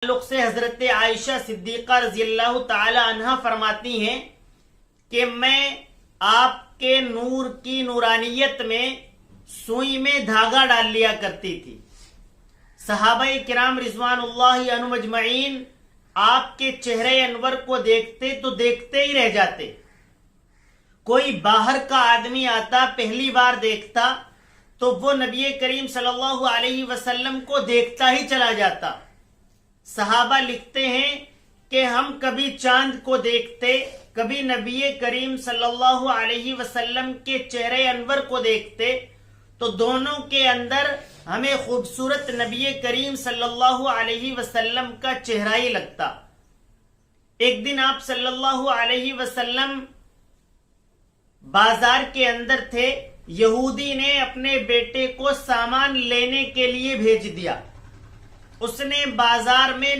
تعلق سے حضرت عائشہ صدیقہ رضی اللہ تعالی عنہا فرماتی ہیں کہ میں آپ کے نور کی نورانیت میں سوئی میں دھاگا ڈال لیا کرتی تھی۔ صحابہ کرام رضوان اللہ عنہم اجمعین آپ کے چہرے انور کو دیکھتے تو دیکھتے ہی رہ جاتے۔ کوئی باہر کا آدمی آتا، پہلی بار دیکھتا تو وہ نبی کریم صلی اللہ علیہ وسلم کو دیکھتا ہی چلا جاتا۔ صحابہ لکھتے ہیں کہ ہم کبھی چاند کو دیکھتے، کبھی نبی کریم صلی اللہ علیہ وسلم کے چہرے انور کو دیکھتے تو دونوں کے اندر ہمیں خوبصورت نبی کریم صلی اللہ علیہ وسلم کا چہرہ ہی لگتا۔ ایک دن آپ صلی اللہ علیہ وسلم بازار کے اندر تھے، یہودی نے اپنے بیٹے کو سامان لینے کے لیے بھیج دیا۔ اس نے بازار میں